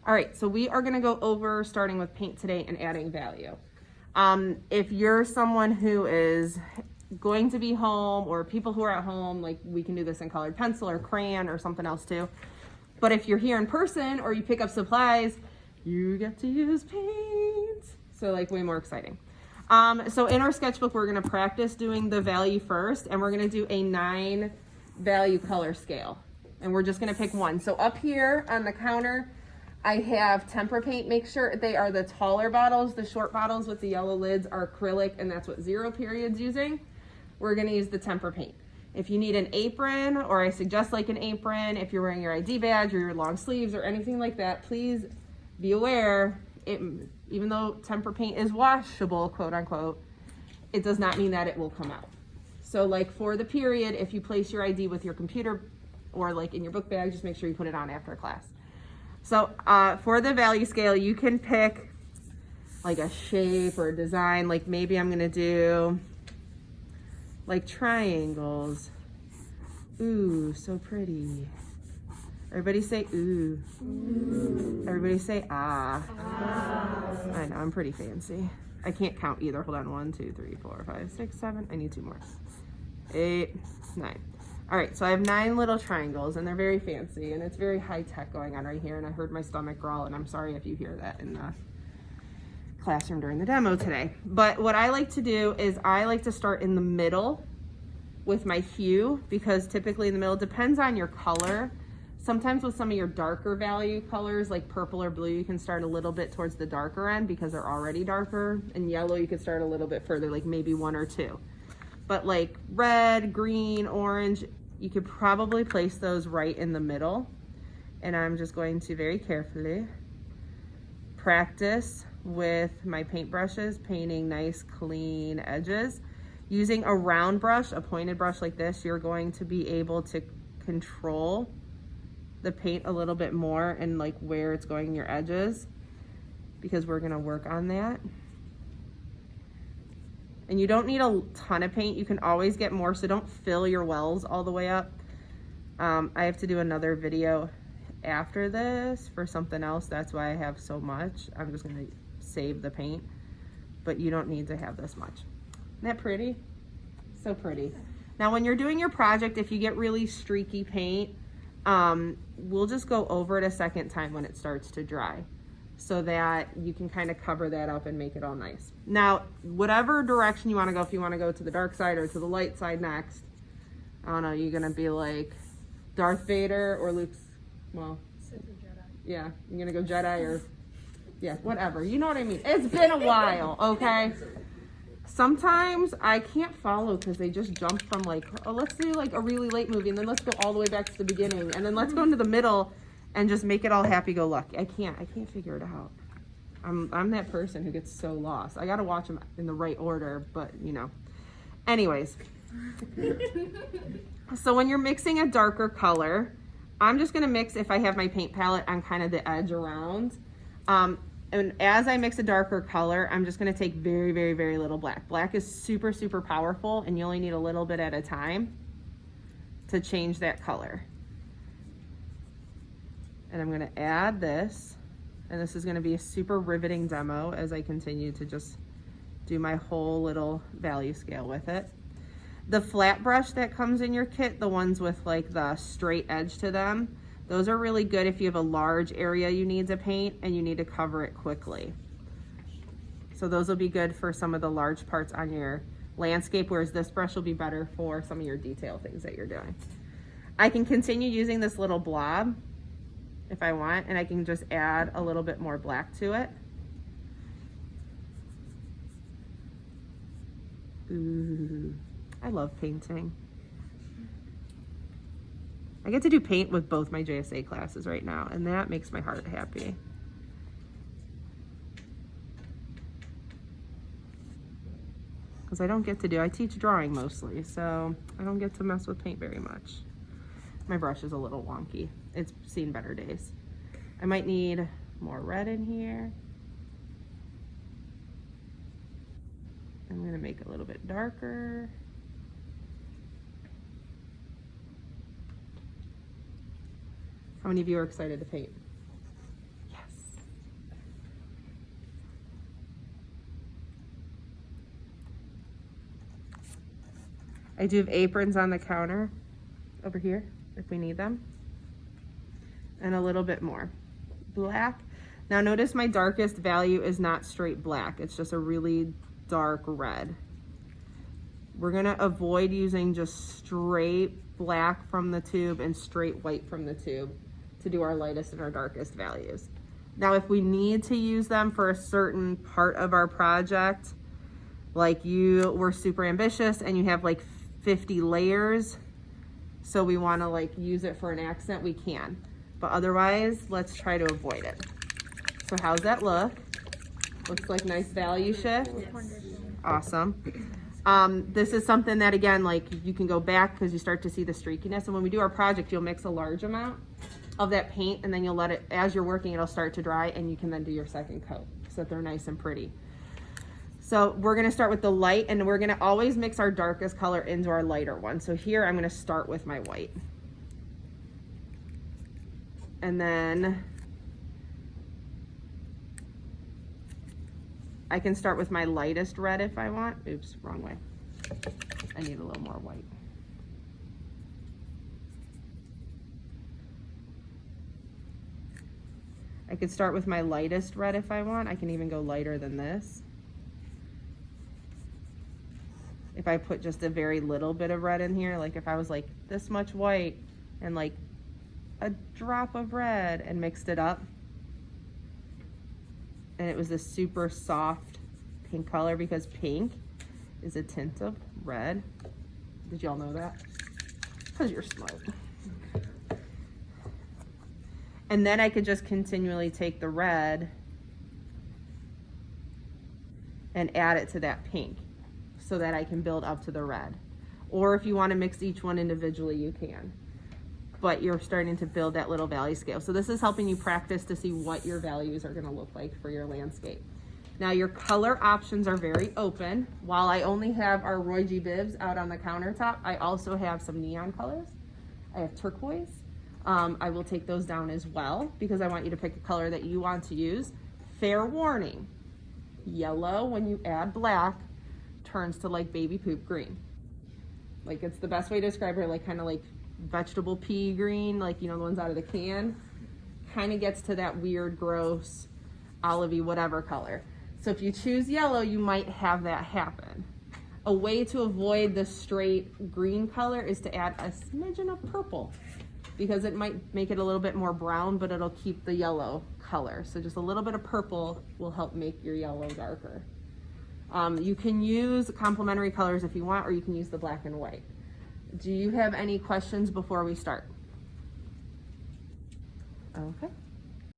All right, so we are gonna go over starting with paint today and adding value. If you're someone who is going to be home, or people who are at home, like we can do this in colored pencil or crayon or something else too. But if you're here in person or you pick up supplies, you get to use paint. So like way more exciting. So in our sketchbook, we're gonna practice doing the value first, and we're gonna do a 9 value color scale. And we're just gonna pick one. So up here on the counter, I have tempera paint. Make sure they are the taller bottles. The short bottles with the yellow lids are acrylic, and that's what Zero Period's using. We're gonna use the tempera paint. If you need an apron, or I suggest like an apron, if you're wearing your ID badge or your long sleeves or anything like that, please be aware, even though tempera paint is washable, quote unquote, it does not mean that it will come out. So like for the period, if you place your ID with your computer or like in your book bag, just make sure you put it on after class. So for the value scale, you can pick like a shape or a design. Like maybe I'm gonna do like triangles. Ooh, so pretty. Everybody say ooh. Ooh. Everybody say ah. Ah. I know, I'm pretty fancy. I can't count either. Hold on. 1, 2, 3, 4, 5, 6, 7. I need 2 more. 8, 9. All right, so I have 9 little triangles, and they're very fancy, and it's very high tech going on right here. And I heard my stomach growl, and I'm sorry if you hear that in the classroom during the demo today. But what I like to do is I like to start in the middle with my hue, because typically in the middle, it depends on your color. Sometimes with some of your darker value colors, like purple or blue, you can start a little bit towards the darker end because they're already darker. And yellow, you could start a little bit further, like maybe 1 or 2. But like red, green, orange, you could probably place those right in the middle. And I'm just going to very carefully practice with my paintbrushes, painting nice clean edges. Using a round brush, a pointed brush like this, you're going to be able to control the paint a little bit more and like where it's going in your edges, because we're gonna work on that. And you don't need a ton of paint. You can always get more, so don't fill your wells all the way up. I have to do another video after this for something else. That's why I have so much. I'm just gonna save the paint, but you don't need to have this much. Isn't that pretty? So pretty. Now, when you're doing your project, if you get really streaky paint, we'll just go over it a second time when it starts to dry, so that you can kind of cover that up and make it all nice. Now, whatever direction you want to go, if you want to go to the dark side or to the light side next, I don't know, you're gonna be like Darth Vader or Luke's, well, yeah, you're gonna go Jedi or, yeah, whatever, you know what I mean. It's been a while, okay? Sometimes I can't follow because they just jump from like, oh, let's do like a really late movie, and then let's go all the way back to the beginning, and then let's go into the middle and just make it all happy-go-lucky. I can't figure it out. I'm that person who gets so lost. I gotta watch them in the right order, but you know. Anyways, so when you're mixing a darker color, I'm just gonna mix, if I have my paint palette, on kind of the edge around. And as I mix a darker color, I'm just gonna take very, very, very little black. Black is super, super powerful, and you only need a little bit at a time to change that color. And I'm gonna add this, and this is gonna be a super riveting demo as I continue to just do my whole little value scale with it. The flat brush that comes in your kit, the ones with like the straight edge to them, those are really good if you have a large area you need to paint and you need to cover it quickly. So those will be good for some of the large parts on your landscape, whereas this brush will be better for some of your detail things that you're doing. I can continue using this little blob if I want, and I can just add a little bit more black to it. Ooh, I love painting. I get to do paint with both my JSA classes right now, and that makes my heart happy. Because I don't get to I teach drawing mostly, so I don't get to mess with paint very much. My brush is a little wonky. It's seen better days. I might need more red in here. I'm gonna make it a little bit darker. How many of you are excited to paint? Yes. I do have aprons on the counter over here if we need them. And a little bit more. Black. Now notice my darkest value is not straight black. It's just a really dark red. We're gonna avoid using just straight black from the tube and straight white from the tube to do our lightest and our darkest values. Now, if we need to use them for a certain part of our project, like you were super ambitious and you have like 50 layers, so we wanna like use it for an accent, we can. But otherwise, let's try to avoid it. So how's that look? Looks like nice value shift. Awesome. This is something that, again, like you can go back because you start to see the streakiness. And when we do our project, you'll mix a large amount of that paint and then you'll let it, as you're working, it'll start to dry and you can then do your second coat so that they're nice and pretty. So we're gonna start with the light and we're gonna always mix our darkest color into our lighter one. So here I'm gonna start with my white. And then I can start with my lightest red if I want. Oops, wrong way. I need a little more white. I could start with my lightest red if I want. I can even go lighter than this. If I put just a very little bit of red in here, like if I was like this much white and like a drop of red and mixed it up, and it was this super soft pink color because pink is a tint of red. Did y'all know that? Because you're smart. And then I could just continually take the red and add it to that pink so that I can build up to the red. Or if you want to mix each one individually, you can. But you're starting to build that little value scale. So this is helping you practice to see what your values are gonna look like for your landscape. Now your color options are very open. While I only have our Roy G. Bibbs out on the countertop, I also have some neon colors. I have turquoise. I will take those down as well because I want you to pick a color that you want to use. Fair warning, yellow when you add black turns to like baby poop green. Like it's the best way to describe it, like kind of like vegetable pea green, like, you know, the ones out of the can, kind of gets to that weird, gross, olivey, whatever color. So if you choose yellow, you might have that happen. A way to avoid the straight green color is to add a smidgen of purple because it might make it a little bit more brown, but it'll keep the yellow color. So just a little bit of purple will help make your yellow darker. You can use complementary colors if you want, or you can use the black and white. Do you have any questions before we start? Okay.